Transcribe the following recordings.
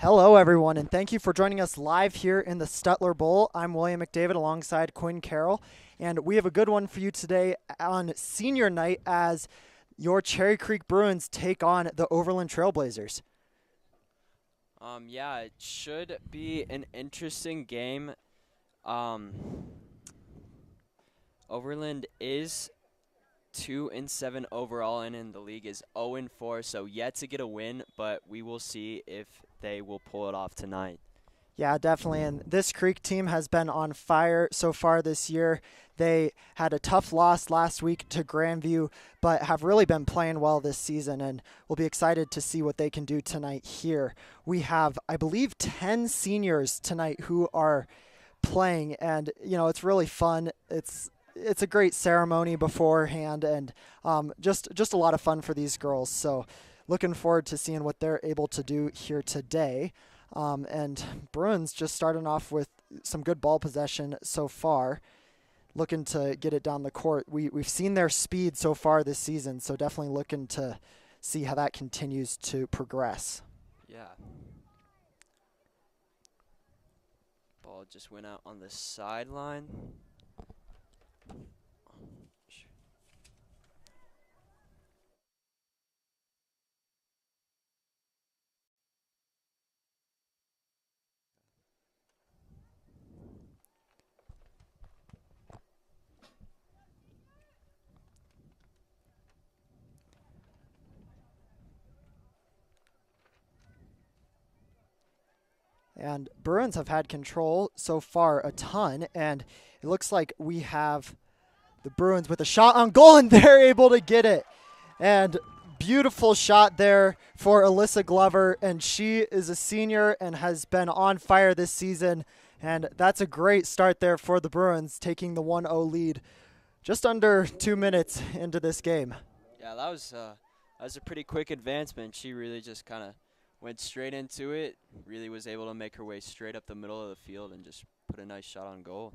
Hello, everyone, and thank you for joining us live here in the Stutler Bowl. I'm William McDavid alongside Quinn Carroll, and we have a good one for you today on senior night as your Cherry Creek Bruins take on the Overland Trailblazers. Yeah, it should be an interesting game. Um, Overland is 2-7 overall, and in the league is 0-4, so yet to get a win, but we will see if they will pull it off tonight. Yeah, definitely. And this Creek team has been on fire so far this year. They had a tough loss last week to Grandview, but have really been playing well this season, and we'll be excited to see what they can do tonight here. We have, I believe, 10 seniors tonight who are playing, and it's really fun. It's a great ceremony beforehand, and just a lot of fun for these girls. So looking forward to seeing what they're able to do here today. And Bruins just starting off with some good ball possession so far, looking to get it down the court. We've seen their speed so far this season, so definitely looking to see how that continues to progress. Yeah. Ball just went out on the sideline. And Bruins have had control so far a ton, and it looks like we have the Bruins with a shot on goal, and they're able to get it. And beautiful shot there for Alyssa Glover, and she is a senior and has been on fire this season. And that's a great start there for the Bruins, taking the 1-0 lead just under 2 minutes into this game. Yeah, that was a pretty quick advancement. She really just kind of went straight into it, really was able to make her way straight up the middle of the field and just put a nice shot on goal.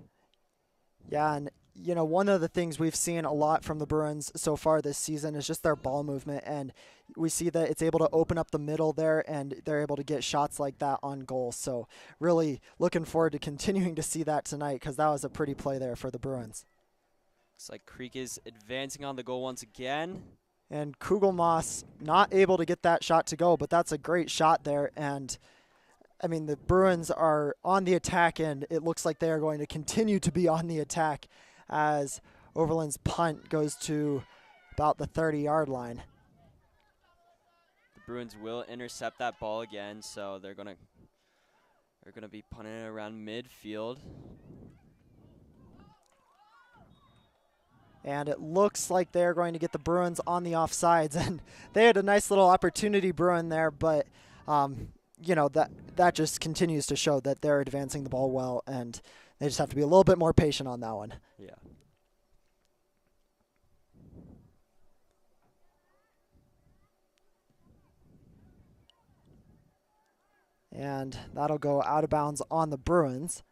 Yeah, and one of the things we've seen a lot from the Bruins so far this season is just their ball movement, and we see that it's able to open up the middle there, and they're able to get shots like that on goal. So really looking forward to continuing to see that tonight, because that was a pretty play there for the Bruins. Looks like Creek is advancing on the goal once again. And Kugelmoss not able to get that shot to go, but that's a great shot there. And I mean, the Bruins are on the attack, and it looks like they are going to continue to be on the attack as Overland's punt goes to about the 30-yard line. The Bruins will intercept that ball again, so they're gonna be punting it around midfield. And it looks like they're going to get the Bruins on the offsides, and they had a nice little opportunity Bruin there, but that just continues to show that they're advancing the ball well, and they just have to be a little bit more patient on that one. Yeah. And that'll go out of bounds on the Bruins.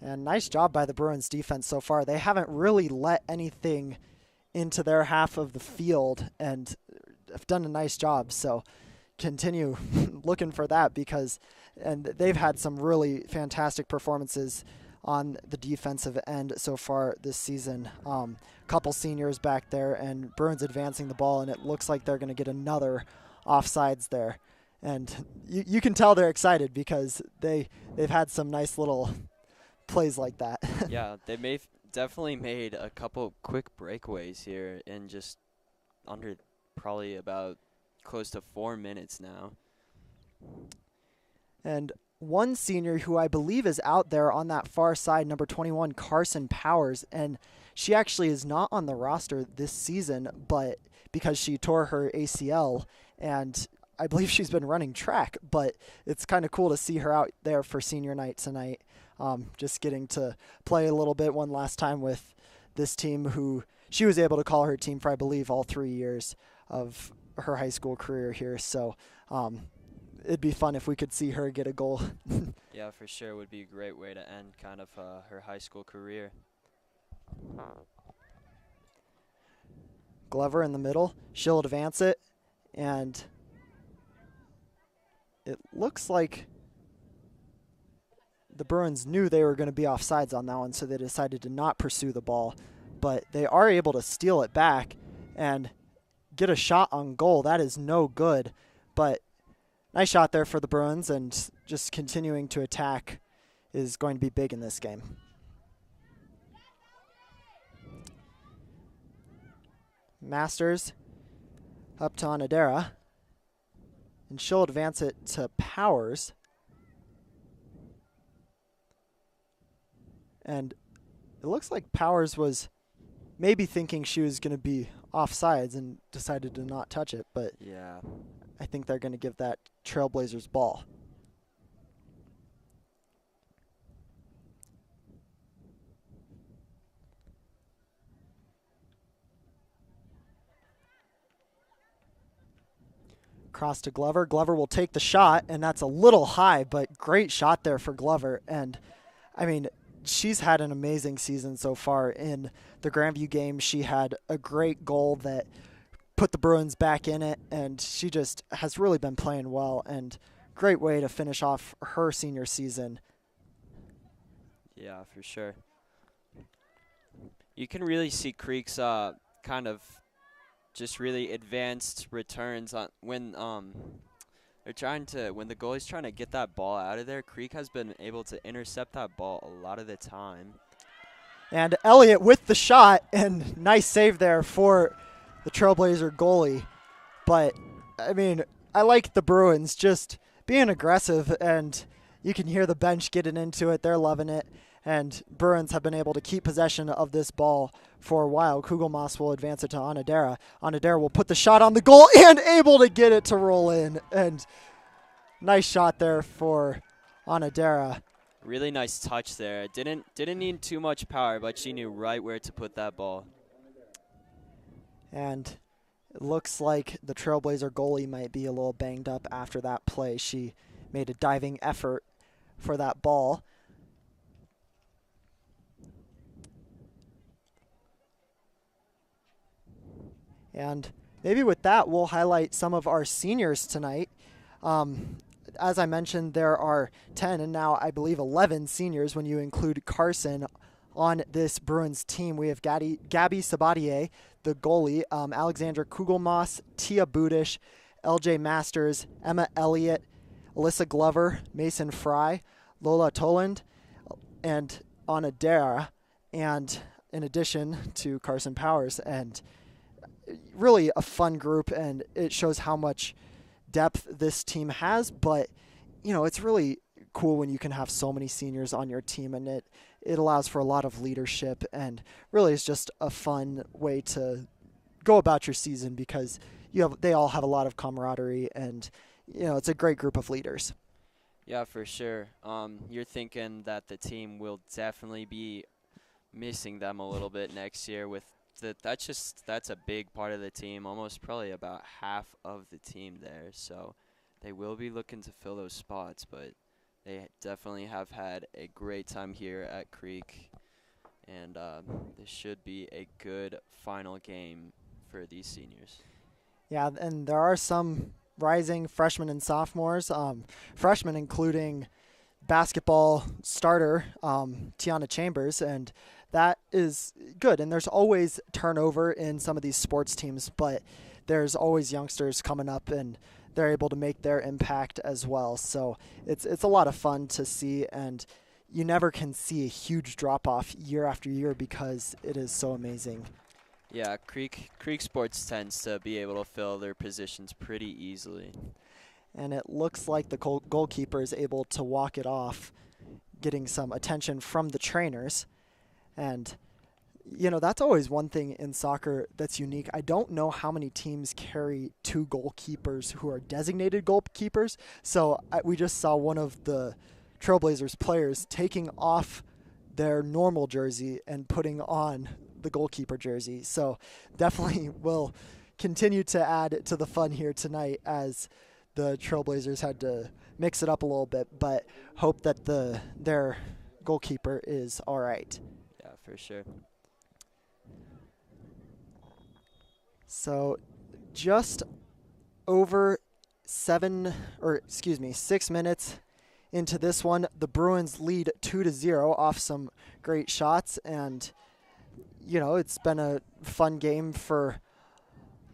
And nice job by the Bruins defense so far. They haven't really let anything into their half of the field and have done a nice job. So continue looking for that, and they've had some really fantastic performances on the defensive end so far this season. Couple seniors back there, and Bruins advancing the ball, and it looks like they're going to get another offsides there. And you can tell they're excited because they've had some nice little plays like that. Yeah, they definitely made a couple quick breakaways here in just under probably about close to 4 minutes now. And one senior who I believe is out there on that far side, number 21, Carson Powers, and she actually is not on the roster this season, but because she tore her ACL, and I believe she's been running track, but it's kind of cool to see her out there for senior night tonight. Just getting to play a little bit one last time with this team who she was able to call her team for, I believe, all 3 years of her high school career here. So it'd be fun if we could see her get a goal. Yeah, for sure. Would be a great way to end kind of her high school career. Glover in the middle. She'll advance it, and it looks like the Bruins knew they were going to be offsides on that one, so they decided to not pursue the ball. But they are able to steal it back and get a shot on goal. That is no good, but nice shot there for the Bruins, and just continuing to attack is going to be big in this game. Masters up to Onodera, and she'll advance it to Powers. And it looks like Powers was maybe thinking she was going to be offsides and decided to not touch it, but yeah, I think they're going to give that Trailblazers ball. Cross to Glover. Glover will take the shot, and that's a little high, but great shot there for Glover. And, I mean, she's had an amazing season so far. In the Grandview game, she had a great goal that put the Bruins back in it, and she just has really been playing well, and great way to finish off her senior season. Yeah, for sure. You can really see Creek's kind of just really advanced returns on when the goalie's trying to get that ball out of there. Creek has been able to intercept that ball a lot of the time. And Elliott with the shot, and nice save there for the Trailblazer goalie. But, I mean, I like the Bruins just being aggressive, and you can hear the bench getting into it. They're loving it. And Bruins have been able to keep possession of this ball for a while. Kugelmoss will advance it to Onodera. Onodera will put the shot on the goal and able to get it to roll in. And nice shot there for Onodera. Really nice touch there. Didn't need too much power, but she knew right where to put that ball. And it looks like the Trailblazer goalie might be a little banged up after that play. She made a diving effort for that ball. And maybe with that, we'll highlight some of our seniors tonight. As I mentioned, there are 10 and now I believe 11 seniors when you include Carson on this Bruins team. We have Gabby Sabatier, the goalie, Alexandra Kugelmoss, Tia Budish, LJ Masters, Emma Elliott, Alyssa Glover, Mason Fry, Lola Toland, and Onodera, and in addition to Carson Powers. And really a fun group, and it shows how much depth this team has. But, you know, it's really cool when you can have so many seniors on your team, and it allows for a lot of leadership, and really is just a fun way to go about your season because they all have a lot of camaraderie, and, you know, it's a great group of leaders. Yeah, for sure. You're thinking that the team will definitely be missing them a little bit next year with that's a big part of the team, almost probably about half of the team there. So they will be looking to fill those spots, but they definitely have had a great time here at Creek, and this should be a good final game for these seniors. Yeah, and there are some rising freshmen and sophomores, freshmen including basketball starter Tiana Chambers, and that is good. And there's always turnover in some of these sports teams, but there's always youngsters coming up, and they're able to make their impact as well. So it's a lot of fun to see, and you never can see a huge drop-off year after year because it is so amazing. Yeah, Creek sports tends to be able to fill their positions pretty easily. And it looks like the goalkeeper is able to walk it off, getting some attention from the trainers. And, you know, that's always one thing in soccer that's unique. I don't know how many teams carry two goalkeepers who are designated goalkeepers. So we just saw one of the Trailblazers players taking off their normal jersey and putting on the goalkeeper jersey. So definitely will continue to add to the fun here tonight as the Trailblazers had to mix it up a little bit, but hope that their goalkeeper is all right. Yeah, for sure. So just over 6 minutes into this one, the Bruins lead 2-0 off some great shots, and it's been a fun game for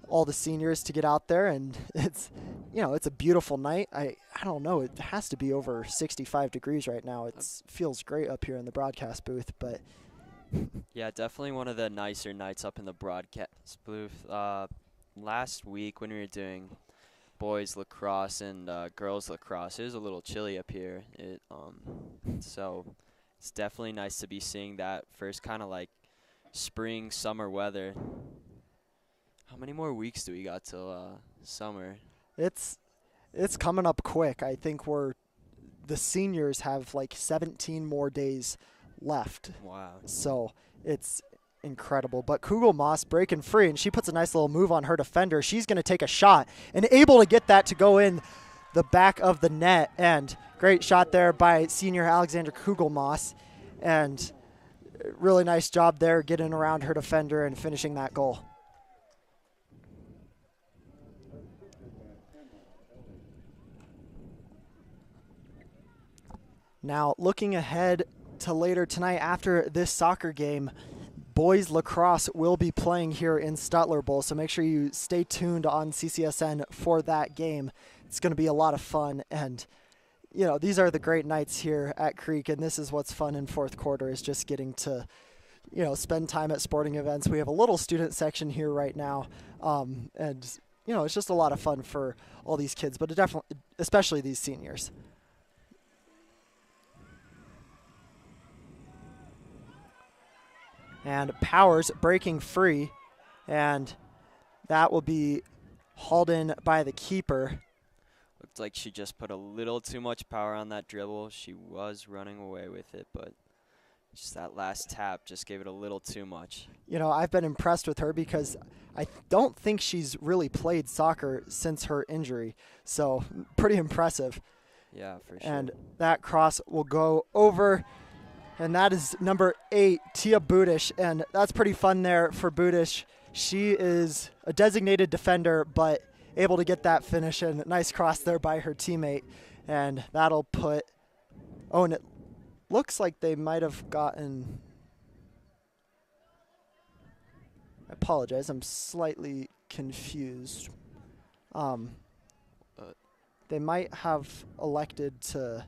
all the seniors to get out there, and it's a beautiful night. I don't know, it has to be over 65 degrees right now. It feels great up here in the broadcast booth, but yeah, definitely one of the nicer nights up in the broadcast booth. Last week when we were doing boys lacrosse and girls lacrosse, it was a little chilly up here. So it's definitely nice to be seeing that first kind of like spring summer weather. How many more weeks do we got till summer? it's coming up quick. I think the seniors have like 17 more days left. Wow. So it's incredible. But Kugel Moss breaking free, and she puts a nice little move on her defender. She's going to take a shot and able to get that to go in the back of the net. And great shot there by senior Alexander Kugel Moss. And really nice job there getting around her defender and finishing that goal. Now, looking ahead to later tonight after this soccer game, boys lacrosse will be playing here in Stutler Bowl, so make sure you stay tuned on CCSN for that game. It's going to be a lot of fun, and these are the great nights here at Creek, and this is what's fun in fourth quarter, is just getting to spend time at sporting events. We have a little student section here right now, and it's just a lot of fun for all these kids, but definitely, especially these seniors. And Powers breaking free, and that will be hauled in by the keeper. Looked like she just put a little too much power on that dribble. She was running away with it, but just that last tap just gave it a little too much. I've been impressed with her because I don't think she's really played soccer since her injury, so pretty impressive. Yeah, for sure. And that cross will go over. And that is number 8, Tia Budish, and that's pretty fun there for Budish. She is a designated defender, but able to get that finish, and nice cross there by her teammate. And that'll put, and it looks like they might have gotten, I apologize, I'm slightly confused. They might have elected to,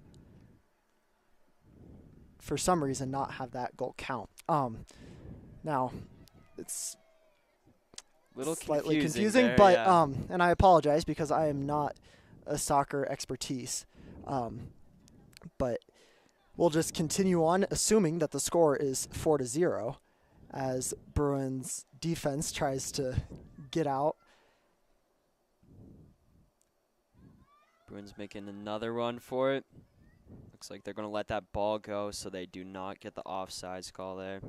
for some reason, not have that goal count. Now, it's little slightly confusing there, but yeah. and I apologize because I am not a soccer expertise. But we'll just continue on, assuming that the score is 4-0, as Bruins defense tries to get out. Bruins making another run for it. Looks like they're going to let that ball go so they do not get the offsides call there.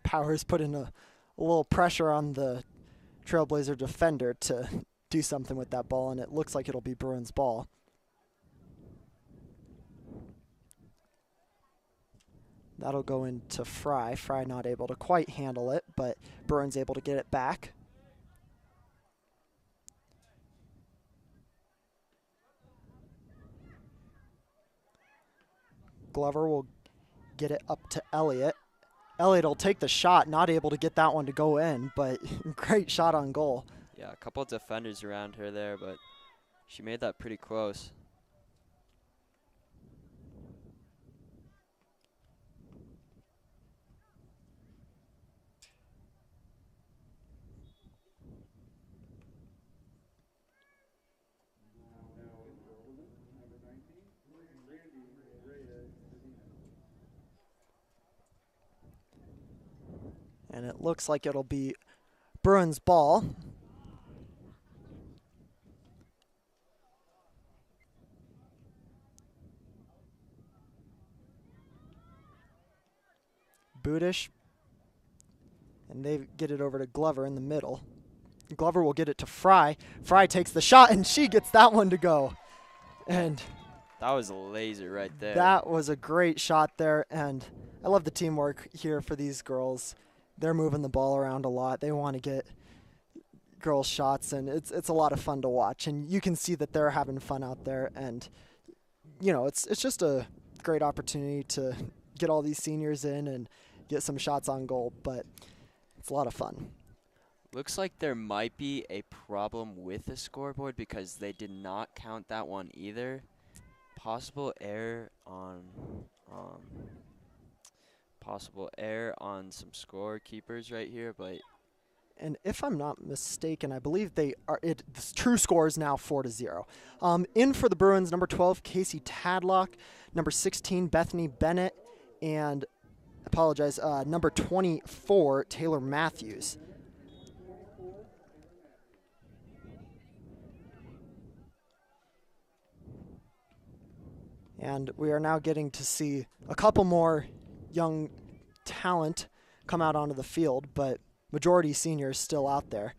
Powers put in a little pressure on the Trailblazer defender to do something with that ball, and it looks like it'll be Bruins' ball. That'll go into Fry. Fry not able to quite handle it, but Bruins able to get it back. Glover will get it up to Elliott. Elliott will take the shot, not able to get that one to go in, but great shot on goal. Yeah, a couple of defenders around her there, but she made that pretty close. And it looks like it'll be Bruins' ball. Budish. And they get it over to Glover in the middle. Glover will get it to Fry. Fry takes the shot, and she gets that one to go. And that was a laser right there. That was a great shot there, and I love the teamwork here for these girls. They're moving the ball around a lot. They want to get girls shots, and it's a lot of fun to watch. And you can see that they're having fun out there, and it's just a great opportunity to get all these seniors in and get some shots on goal, but it's a lot of fun. Looks like there might be a problem with the scoreboard because they did not count that one either. Possible error on some scorekeepers right here, but. And if I'm not mistaken, I believe the true score is now 4-0. In for the Bruins, number 12, Casey Tadlock, number 16, Bethany Bennett, and number 24, Taylor Matthews. And we are now getting to see a couple more young talent come out onto the field, but majority seniors still out there.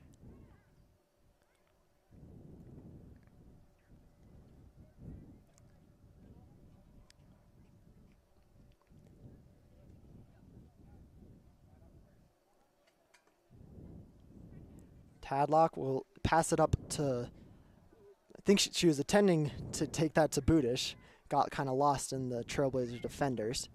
Tadlock will pass it up to, I think she was intending to take that to Budish. Got kind of lost in the Trailblazer defenders.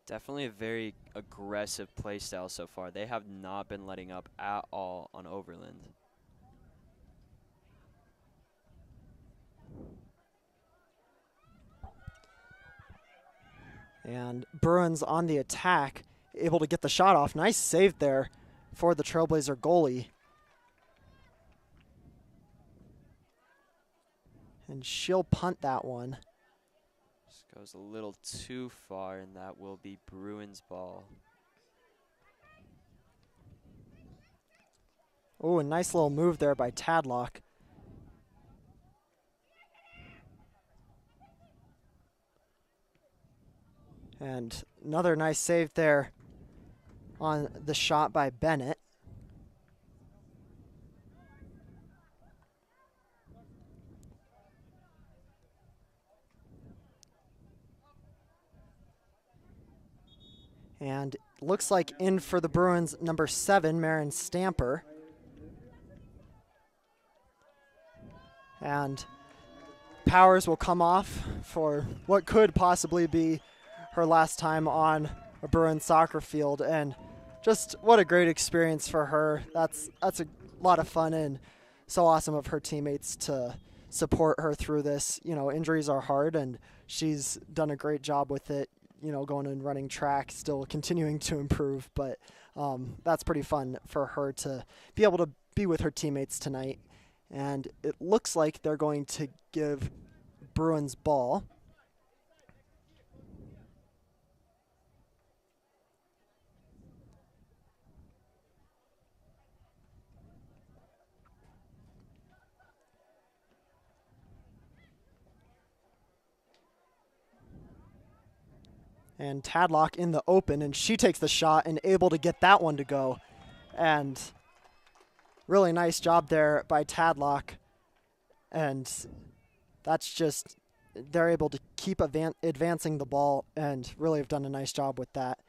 Definitely a very aggressive play style so far. They have not been letting up at all on Overland. And Bruins on the attack, able to get the shot off. Nice save there for the Trailblazer goalie. And she'll punt that one. This goes a little too far, and that will be Bruins ball. Oh, a nice little move there by Tadlock. And another nice save there on the shot by Bennett. And looks like in for the Bruins, number 7, Marin Stamper. And Powers will come off for what could possibly be her last time on a Bruins soccer field, and just what a great experience for her. That's a lot of fun, and so awesome of her teammates to support her through this. Injuries are hard, and she's done a great job with it, going and running track, still continuing to improve, but that's pretty fun for her to be able to be with her teammates tonight. And it looks like they're going to give Bruins ball. And Tadlock in the open, and she takes the shot and able to get that one to go. And really nice job there by Tadlock. And that's just, they're able to keep advancing the ball and really have done a nice job with that.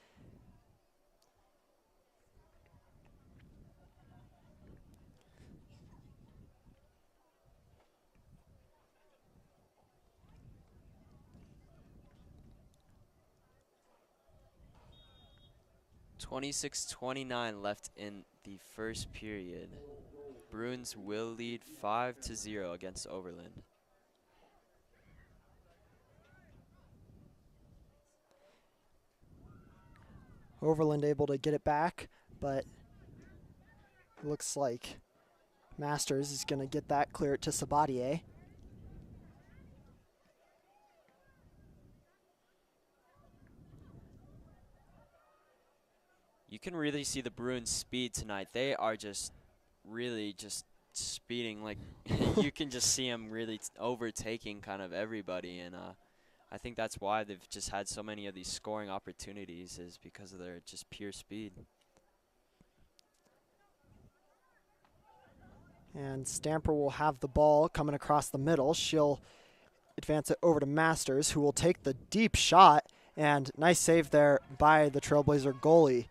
.26:29 left in the first period. Bruins will lead 5-0 against Overland. Overland able to get it back, but it looks like Masters is going to get that, clear it to Sabatier. You can really see the Bruins' speed tonight. They are just really just speeding. Like you can just see him really overtaking kind of everybody, and I think that's why they've just had so many of these scoring opportunities is because of their just pure speed. And Stamper will have the ball coming across the middle. She'll advance it over to Masters, who will take the deep shot. And nice save there by the Trailblazer goalie.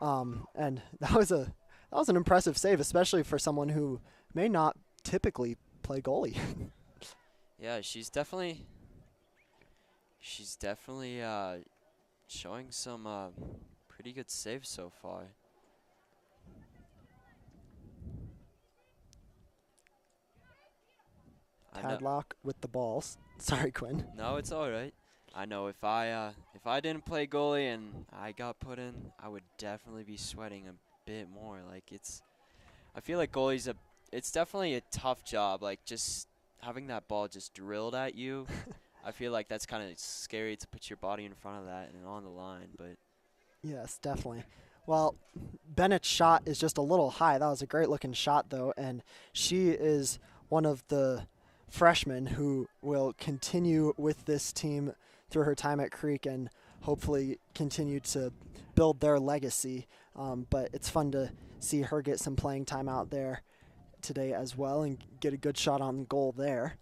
And that was an impressive save, especially for someone who may not typically play goalie. Yeah, she's definitely showing some pretty good saves so far. Tadlock with the balls. Sorry, Quinn. No, it's all right. I know if I didn't play goalie and I got put in, I would definitely be sweating a bit more. Like I feel like it's definitely a tough job. Like just having that ball just drilled at you. I feel like that's kind of scary to put your body in front of that and on the line. But yes, definitely. Well, Bennett's shot is just a little high. That was a great looking shot though, and she is one of the freshmen who will continue with this team through her time at Creek and hopefully continue to build their legacy. But it's fun to see her get some playing time out there today as well and get a good shot on goal there.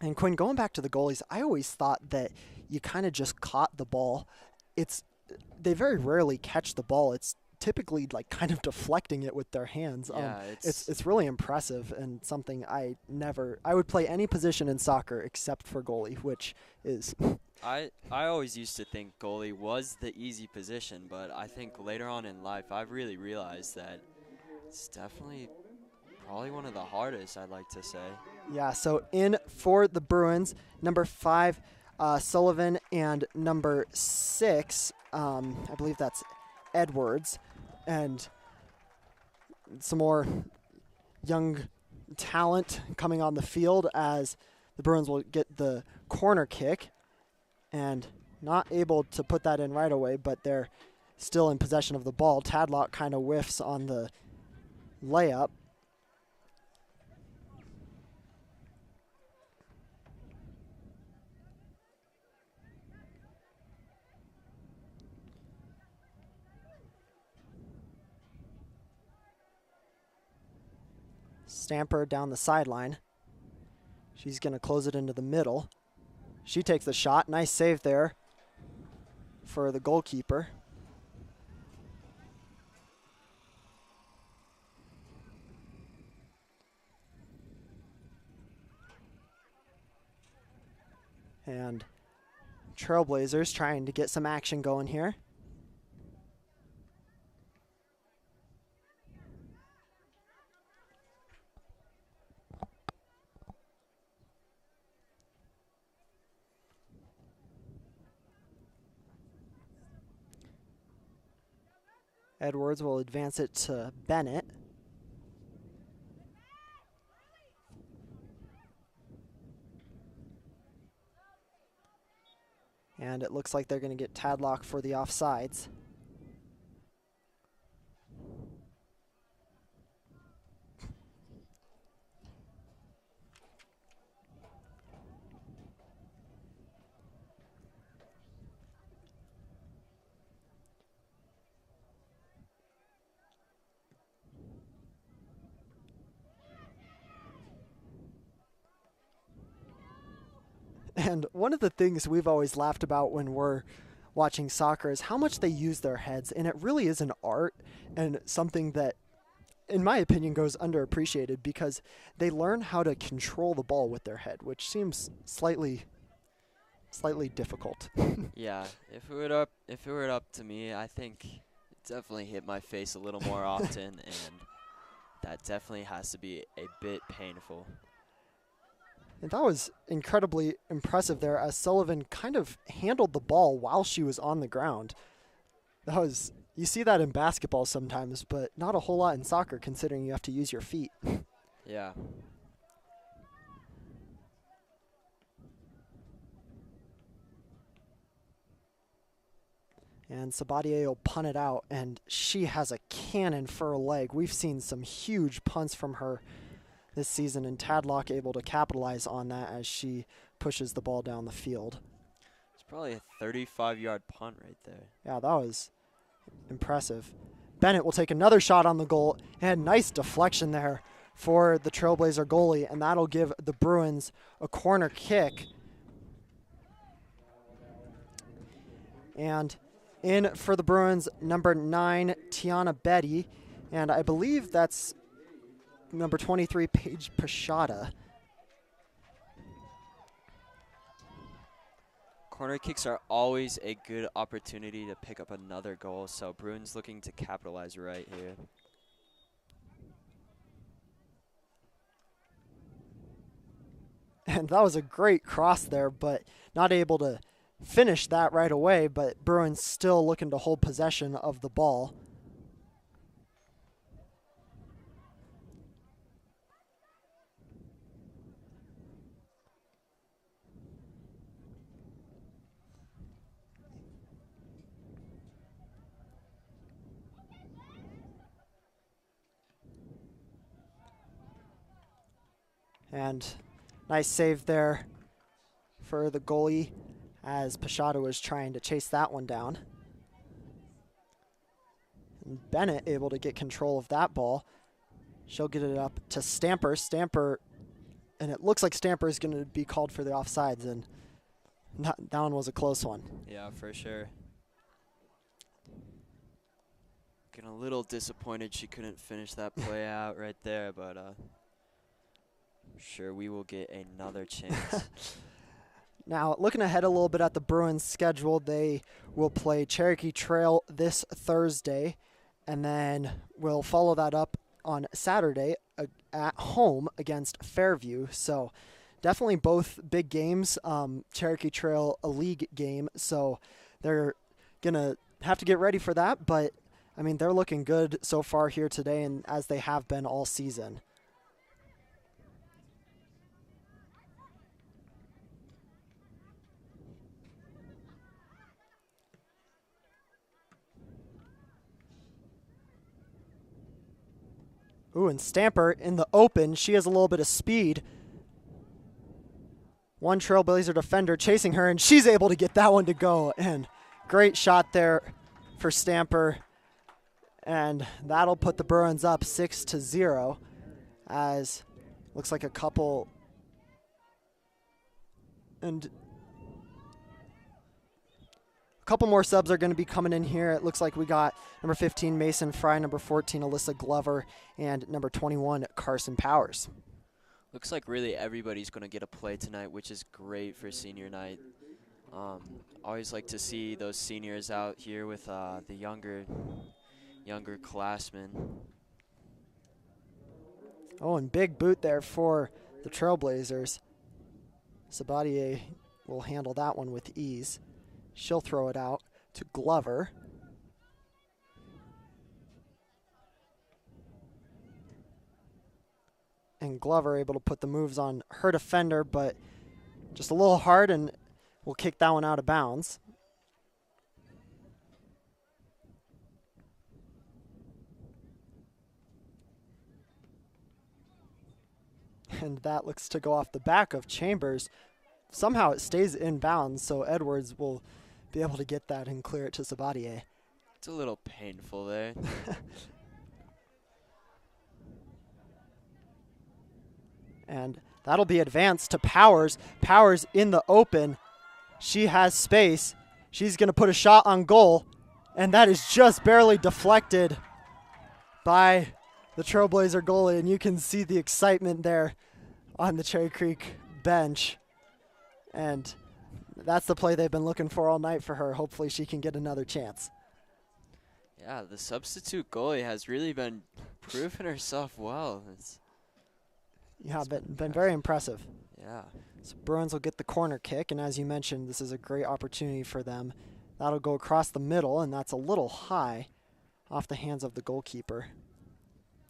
And Quinn, going back to the goalies, I always thought that you kind of just caught the ball. They very rarely catch the ball. It's typically like kind of deflecting it with their hands. yeah, It's really impressive and something I would play any position in soccer except for goalie, which is I always used to think goalie was the easy position, but I think later on in life I've really realized that it's definitely probably one of the hardest, I'd like to say. Yeah, so in for the Bruins, number 5, Sullivan, and number 6, I believe that's Edwards, and some more young talent coming on the field as the Bruins will get the corner kick and not able to put that in right away, but they're still in possession of the ball. Tadlock kind of whiffs on the layup. Stamper down the sideline. She's going to close it into the middle. She takes the shot. Nice save there for the goalkeeper. And Trailblazers trying to get some action going here. Edwards will advance it to Bennett. And it looks like they're going to get Tadlock for the offsides. And one of the things we've always laughed about when we're watching soccer is how much they use their heads. And it really is an art and something that, in my opinion, goes underappreciated because they learn how to control the ball with their head, which seems slightly difficult. Yeah, if it were up to me, I think it definitely hit my face a little more often, and that definitely has to be a bit painful. And that was incredibly impressive there as Sullivan kind of handled the ball while she was on the ground. You see that in basketball sometimes, but not a whole lot in soccer considering you have to use your feet. Yeah. And Sabatier will punt it out, and she has a cannon for a leg. We've seen some huge punts from her this season, and Tadlock able to capitalize on that as she pushes the ball down the field. It's probably a 35-yard punt right there. Yeah, that was impressive. Bennett will take another shot on the goal, and nice deflection there for the Trailblazer goalie, and that'll give the Bruins a corner kick. And in for the Bruins, number 9, Tiana Betty, and I believe that's number 23, Paige Pashada. Corner kicks are always a good opportunity to pick up another goal, so Bruins looking to capitalize right here. And that was a great cross there, but not able to finish that right away, but Bruins still looking to hold possession of the ball. And nice save there for the goalie as Pashada was trying to chase that one down. And Bennett able to get control of that ball. She'll get it up to Stamper. Stamper, and it looks like Stamper is going to be called for the offsides, and that one was a close one. Yeah, for sure. Getting a little disappointed she couldn't finish that play out right there, but I'm sure we will get another chance. Now, looking ahead a little bit at the Bruins' schedule, they will play Cherokee Trail this Thursday, and then we'll follow that up on Saturday at home against Fairview. So definitely both big games. Cherokee Trail, a league game, so they're going to have to get ready for that. But, I mean, they're looking good so far here today, and as they have been all season. Ooh, and Stamper in the open. She has a little bit of speed. One Trailblazer defender chasing her, and she's able to get that one to go. And great shot there for Stamper. And that'll put the Bruins up 6-0 as looks like a couple. And a couple more subs are going to be coming in here. It looks like we got number 15, Mason Fry, number 14, Alyssa Glover, and number 21, Carson Powers. Looks like really everybody's going to get a play tonight, which is great for senior night. Always like to see those seniors out here with the younger classmen. Oh, and big boot there for the Trailblazers. Sabatier will handle that one with ease. She'll throw it out to Glover. And Glover able to put the moves on her defender, but just a little hard, and will kick that one out of bounds. And that looks to go off the back of Chambers. Somehow it stays in bounds, so Edwards will be able to get that and clear it to Sabatier. It's a little painful there. And that'll be advanced to Powers. Powers in the open. She has space. She's going to put a shot on goal, and that is just barely deflected by the Trailblazer goalie, and you can see the excitement there on the Cherry Creek bench. And that's the play they've been looking for all night for her. Hopefully she can get another chance. Yeah, the substitute goalie has really been proving herself well. Yeah, been very impressive. Yeah. So Bruins will get the corner kick, and as you mentioned, this is a great opportunity for them. That'll go across the middle, and that's a little high off the hands of the goalkeeper.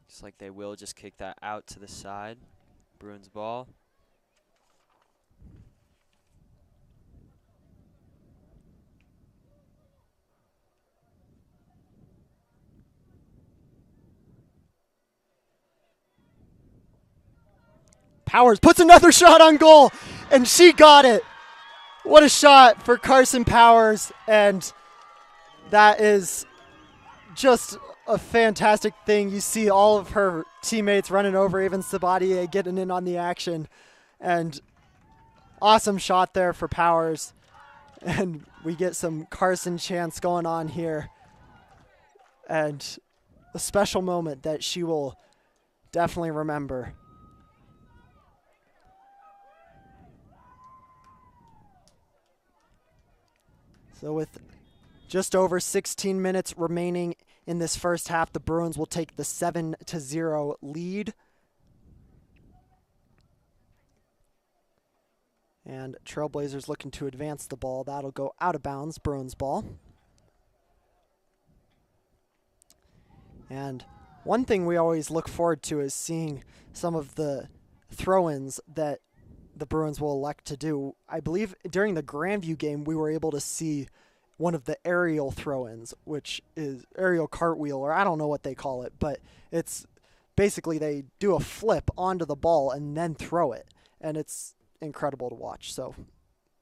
Looks like they will just kick that out to the side. Bruins ball. Powers puts another shot on goal, and she got it. What a shot for Carson Powers, and that is just a fantastic thing. You see all of her teammates running over, even Sabadia getting in on the action, and awesome shot there for Powers. And we get some Carson chants going on here, and a special moment that she will definitely remember. So with just over 16 minutes remaining in this first half, the Bruins will take the 7-0 lead. And Trailblazers looking to advance the ball. That'll go out of bounds, Bruins ball. And one thing we always look forward to is seeing some of the throw-ins that the Bruins will elect to do. I believe during the Grandview game, we were able to see one of the aerial throw-ins, which is aerial cartwheel, or I don't know what they call it, but it's basically they do a flip onto the ball and then throw it. And it's incredible to watch, so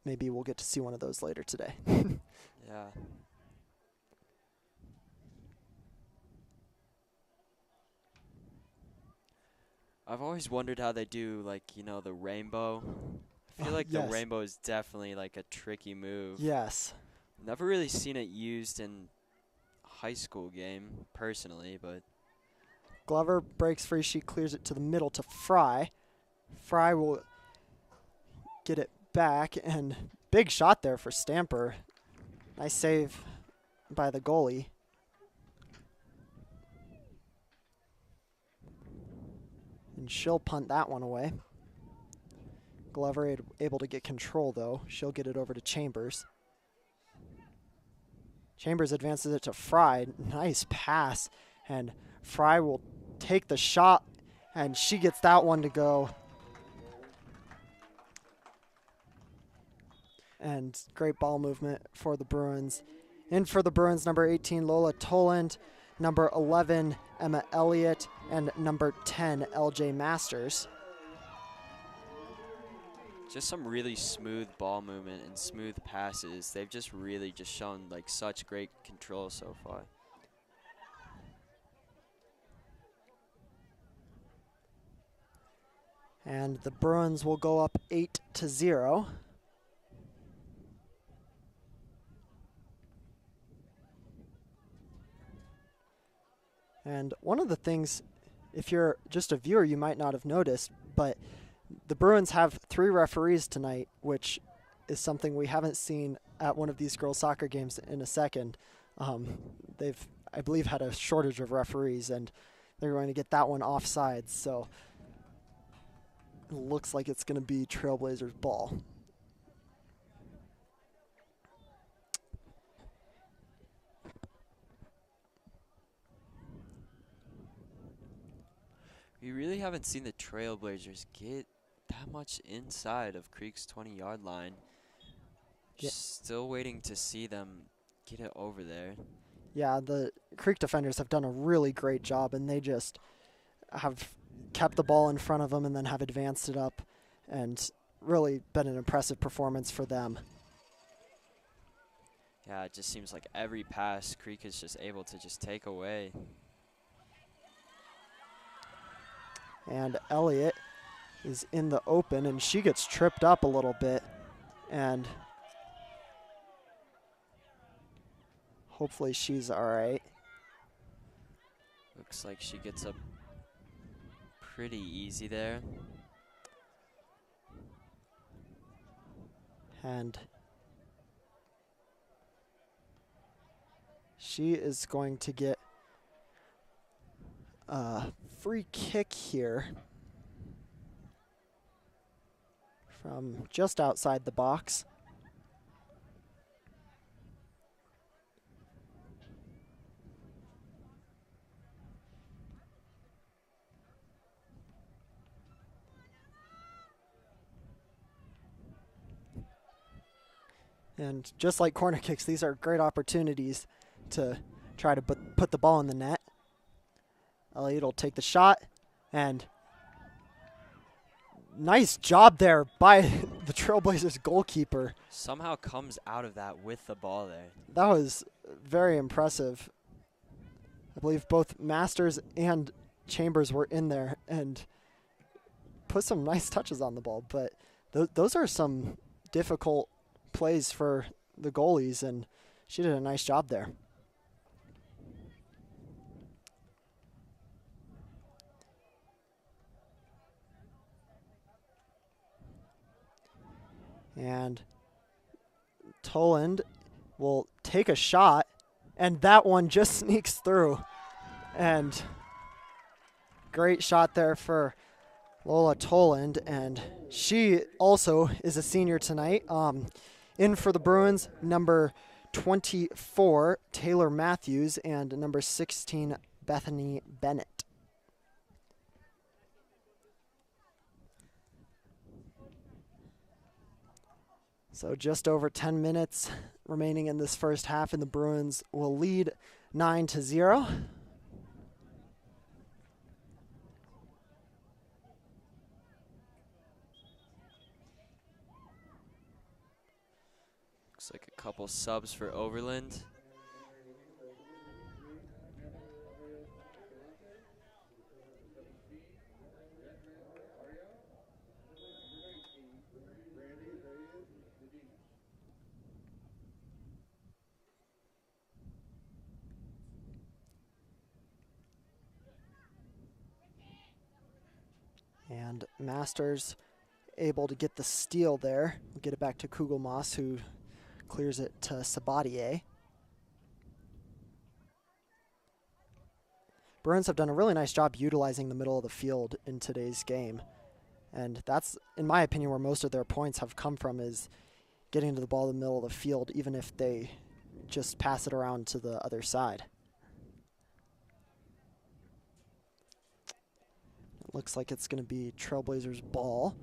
maybe we'll get to see one of those later today. Yeah. I've always wondered how they do, like, the rainbow. I feel like yes. the rainbow is definitely, like, a tricky move. Yes. Never really seen it used in high school game, personally, but... Glover breaks free. She clears it to the middle to Fry. Fry will get it back, and big shot there for Stamper. Nice save by the goalie. And she'll punt that one away. Glover able to get control, though. She'll get it over to Chambers. Chambers advances it to Fry. Nice pass. And Fry will take the shot, and she gets that one to go. And great ball movement for the Bruins. In for the Bruins, number 18, Lola Toland, number 11, Emma Elliott, and number 10, LJ Masters. Just some really smooth ball movement and smooth passes. They've just really just shown like such great control so far. And the Bruins will go up 8-0. And one of the things, if you're just a viewer, you might not have noticed, but the Bruins have 3 referees tonight, which is something we haven't seen at one of these girls' soccer games in a second. They've, I believe, had a shortage of referees, and they're going to get that one offsides. So it looks like it's going to be Trailblazers ball. We really haven't seen the Trailblazers get that much inside of Creek's 20-yard line. Yeah. Still waiting to see them get it over there. Yeah, the Creek defenders have done a really great job, and they just have kept the ball in front of them and then have advanced it up, and really been an impressive performance for them. Yeah, it just seems like every pass Creek is just able to just take away. And Elliott is in the open, and she gets tripped up a little bit, and hopefully she's all right. Looks like she gets up pretty easy there. And she is going to get a free kick here from just outside the box. And just like corner kicks, these are great opportunities to try to put the ball in the net. Elliott will take the shot, and nice job there by the Trailblazers goalkeeper. Somehow comes out of that with the ball there. That was very impressive. I believe both Masters and Chambers were in there and put some nice touches on the ball, but those are some difficult plays for the goalies, and she did a nice job there. And Toland will take a shot, and that one just sneaks through. And great shot there for Lola Toland, and she also is a senior tonight. In for the Bruins, number 24, Taylor Matthews, and number 16, Bethany Bennett. So just over 10 minutes remaining in this first half, and the Bruins will lead 9-0. Looks like a couple subs for Overland. And Masters able to get the steal there. We'll get it back to Kugelmoss, who clears it to Sabatier. Bruins have done a really nice job utilizing the middle of the field in today's game. And that's, in my opinion, where most of their points have come from, is getting to the ball in the middle of the field, even if they just pass it around to the other side. It looks like it's going to be Trailblazers' ball.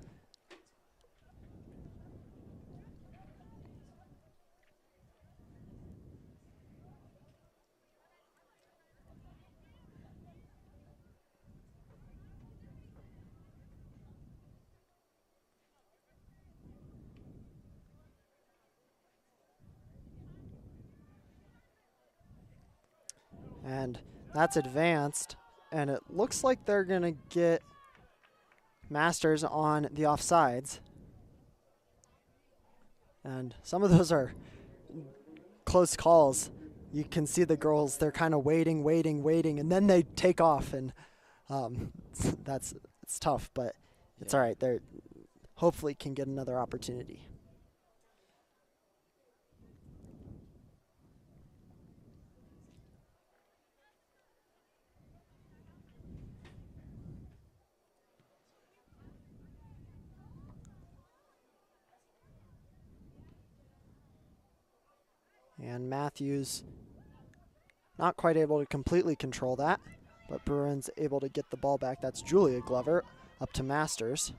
And that's advanced, and it looks like they're going to get Masters on the offsides. And some of those are close calls. You can see the girls, they're kind of waiting, and then they take off, and it's tough, but it's all right. They're hopefully can get another opportunity. And Matthews not quite able to completely control that, but Bruins able to get the ball back. That's Julia Glover up to Masters.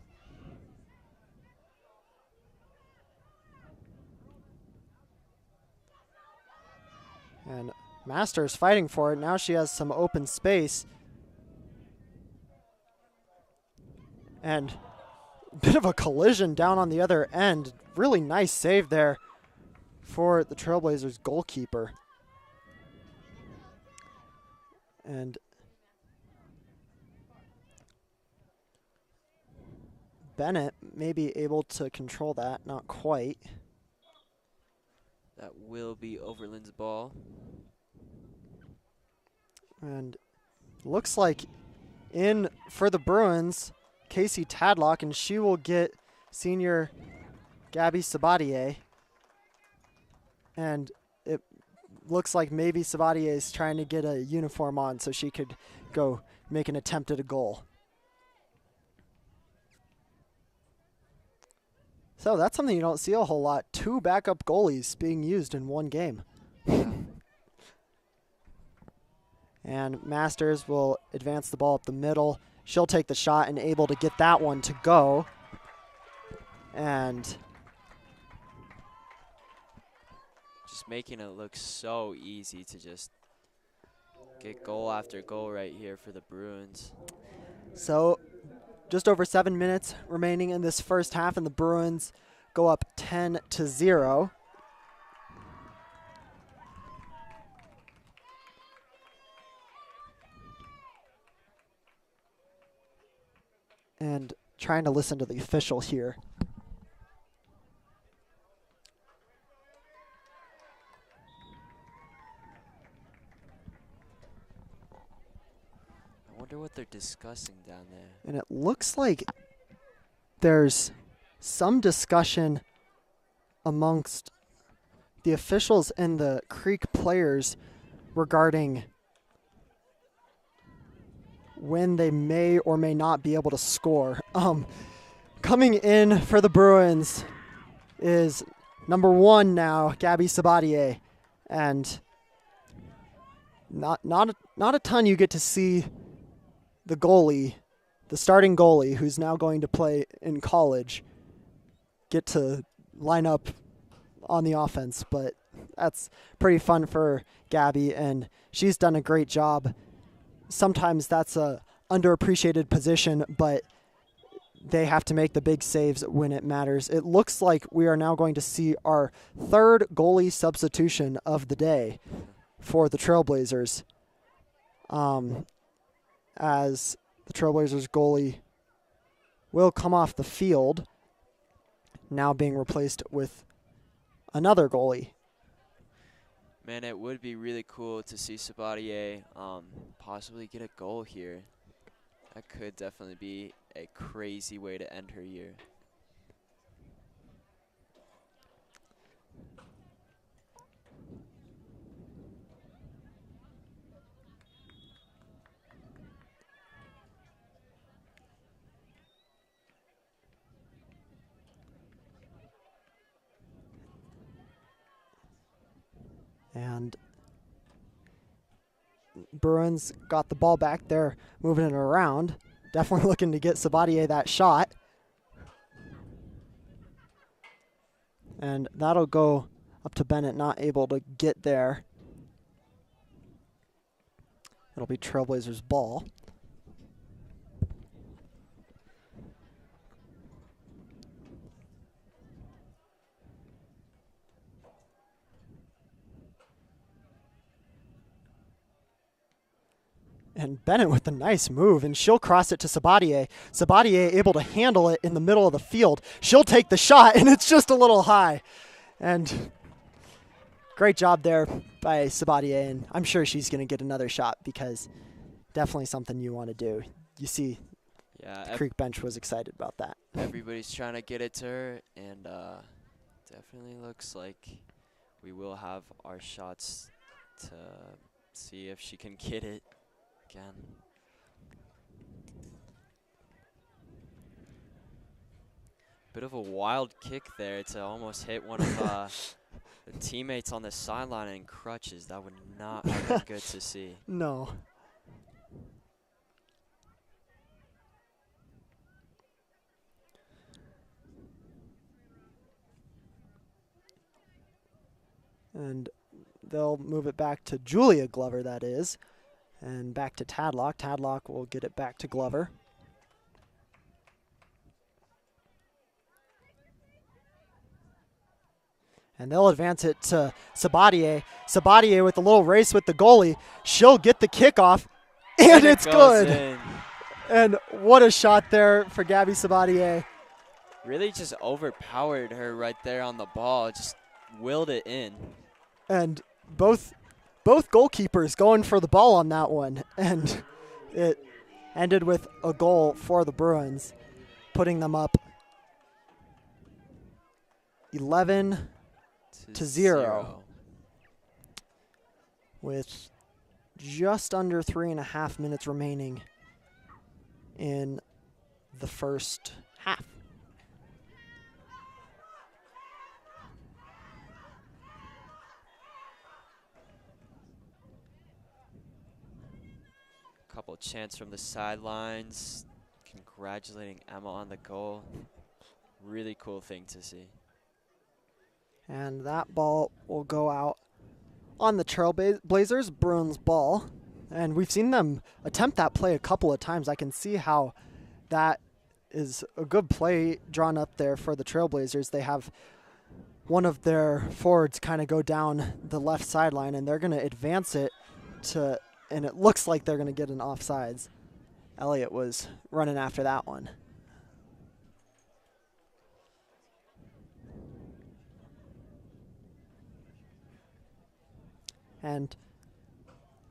And Masters fighting for it. Now she has some open space. And a bit of a collision down on the other end. Really nice save there for the Trailblazers goalkeeper. And Bennett may be able to control that, not quite. That will be Overland's ball. And looks like in for the Bruins, Casey Tadlock, and she will get senior Gabby Sabatier. And it looks like maybe Sabatier is trying to get a uniform on so she could go make an attempt at a goal. So that's something you don't see a whole lot. 2 backup goalies being used in one game. And Masters will advance the ball up the middle. She'll take the shot and able to get that one to go. And just making it look so easy to just get goal after goal right here for the Bruins. So just over 7 minutes remaining in this first half, and the Bruins go up 10-0. And trying to listen to the official here. I wonder what they're discussing down there. And it looks like there's some discussion amongst the officials and the Creek players regarding when they may or may not be able to score. Coming in for the Bruins is number 1 now, Gabby Sabatier, and not a ton you get to see the goalie, the starting goalie, who's now going to play in college, get to line up on the offense, but that's pretty fun for Gabby, and she's done a great job. Sometimes that's a underappreciated position, but they have to make the big saves when it matters. It looks like we are now going to see our 3rd goalie substitution of the day for the Trailblazers, as the Trailblazers goalie will come off the field, now being replaced with another goalie. Man, it would be really cool to see Sabatier possibly get a goal here. That could definitely be a crazy way to end her year. And Bruins got the ball back there, moving it around. Definitely looking to get Sabatier that shot. And that'll go up to Bennett, not able to get there. It'll be Trailblazers' ball. And Bennett with a nice move, and she'll cross it to Sabatier. Sabatier able to handle it in the middle of the field. She'll take the shot, and it's just a little high. And great job there by Sabatier, and I'm sure she's going to get another shot because definitely something you want to do. You see, the Creek bench was excited about that. Everybody's trying to get it to her, and definitely looks like we will have our shots to see if she can get it again. Bit of a wild kick there to almost hit one of the teammates on the sideline in crutches. That would not have been good to see. No. And they'll move it back to Julia Glover, that is. And back to Tadlock. Tadlock will get it back to Glover. And they'll advance it to Sabatier. Sabatier with a little race with the goalie. She'll get the kickoff, and it's good. In. And what a shot there for Gabby Sabatier. Really just overpowered her right there on the ball. Just willed it in. And both goalkeepers going for the ball on that one. And it ended with a goal for the Bruins, putting them up 11-0 with just under 3.5 minutes remaining in the first half. Couple chants from the sidelines, congratulating Emma on the goal. Really cool thing to see. And that ball will go out on the Trailblazers, Bruins ball. And we've seen them attempt that play a couple of times. I can see how that is a good play drawn up there for the Trailblazers. They have one of their forwards kind of go down the left sideline, and they're going to advance it to, and it looks like they're going to get an offsides. Elliott was running after that one. And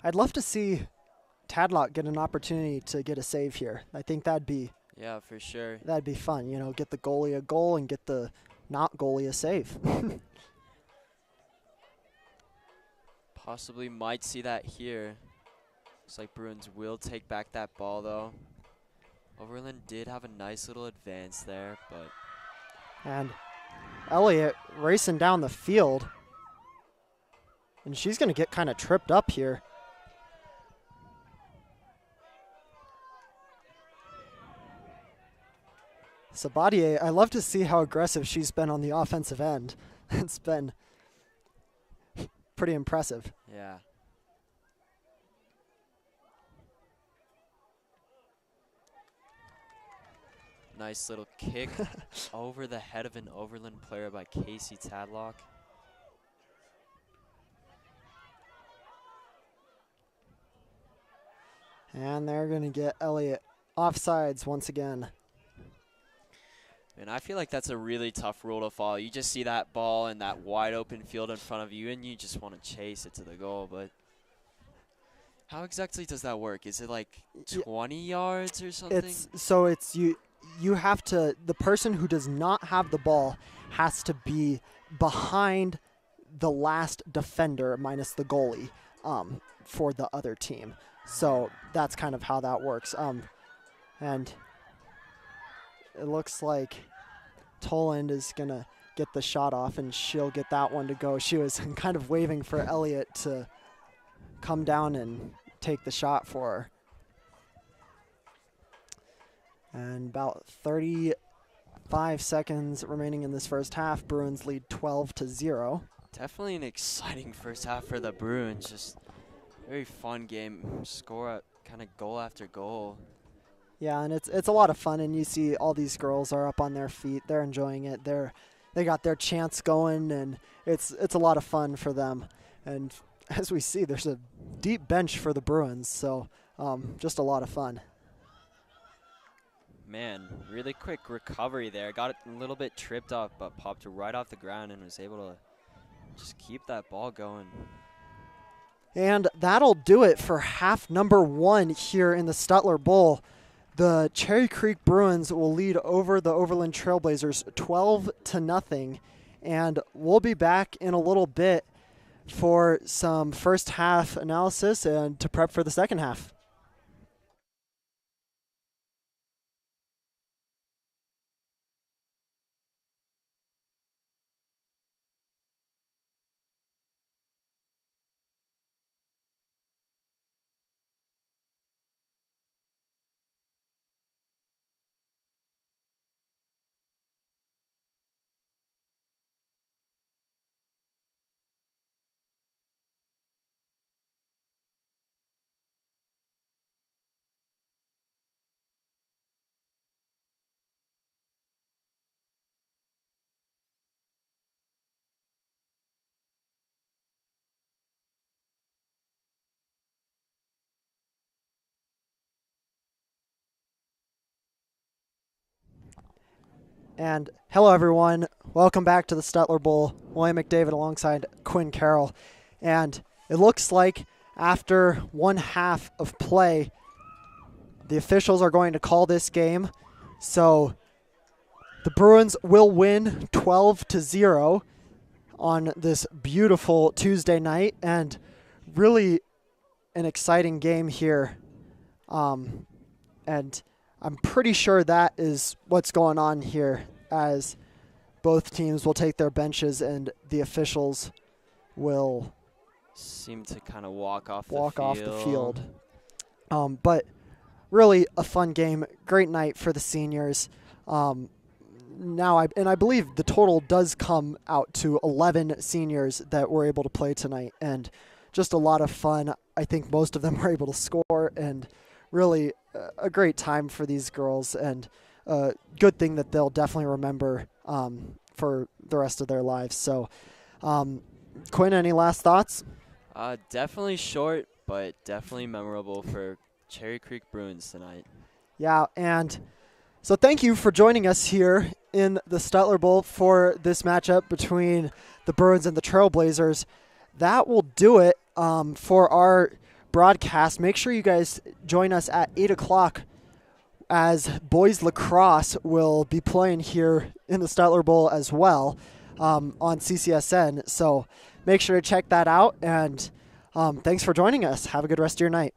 I'd love to see Tadlock get an opportunity to get a save here. I think that'd be for sure. That'd be fun, you know, get the goalie a goal and get the not goalie a save. Possibly might see that here. Looks like Bruins will take back that ball though. Overland did have a nice little advance there, but and Elliott racing down the field. And she's going to get kind of tripped up here. Sabatier, I love to see how aggressive she's been on the offensive end. It's been pretty impressive. yeah. Nice little kick over the head of an Overland player by Casey Tadlock. And they're going to get Elliott offsides once again. And I feel like that's a really tough rule to follow. You just see that ball in that wide open field in front of you, and you just want to chase it to the goal. But how exactly does that work? Is it like 20 yards or something? You have to, the person who does not have the ball has to be behind the last defender minus the goalie for the other team. So that's kind of how that works. And it looks like Toland is going to get the shot off, and she'll get that one to go. She was kind of waving for Elliott to come down and take the shot for her. And about 35 seconds remaining in this first half. Bruins lead 12-0. Definitely an exciting first half for the Bruins. Just very fun game. Score kind of goal after goal. Yeah, and it's a lot of fun, and you see all these girls are up on their feet. They're enjoying it. They got their chants going, and it's a lot of fun for them. And as we see, there's a deep bench for the Bruins, so just a lot of fun. Man, really quick recovery there. Got it a little bit tripped up, but popped right off the ground and was able to just keep that ball going. And that'll do it for half number 1 here in the Stutler Bowl. The Cherry Creek Bruins will lead over the Overland Trailblazers 12-0, and we'll be back in a little bit for some first half analysis and to prep for the second half. And hello, everyone. Welcome back to the Stutler Bowl. William McDavid alongside Quinn Carroll. And it looks like after one half of play, the officials are going to call this game. So the Bruins will win 12-0 on this beautiful Tuesday night. And really an exciting game here. And I'm pretty sure that is what's going on here, as both teams will take their benches and the officials will seem to kind of walk off the field. But really a fun game, great night for the seniors. Now, I believe the total does come out to 11 seniors that were able to play tonight, and just a lot of fun. I think most of them were able to score, and really a great time for these girls, and a good thing that they'll definitely remember for the rest of their lives. So, Quinn, any last thoughts? Definitely short, but definitely memorable for Cherry Creek Bruins tonight. Yeah, and so thank you for joining us here in the Stutler Bowl for this matchup between the Bruins and the Trailblazers. That will do it for our broadcast. Make sure you guys join us at 8 o'clock as boys lacrosse will be playing here in the Stutler Bowl as well on CCSN. So make sure to check that out, and thanks for joining us. Have a good rest of your night.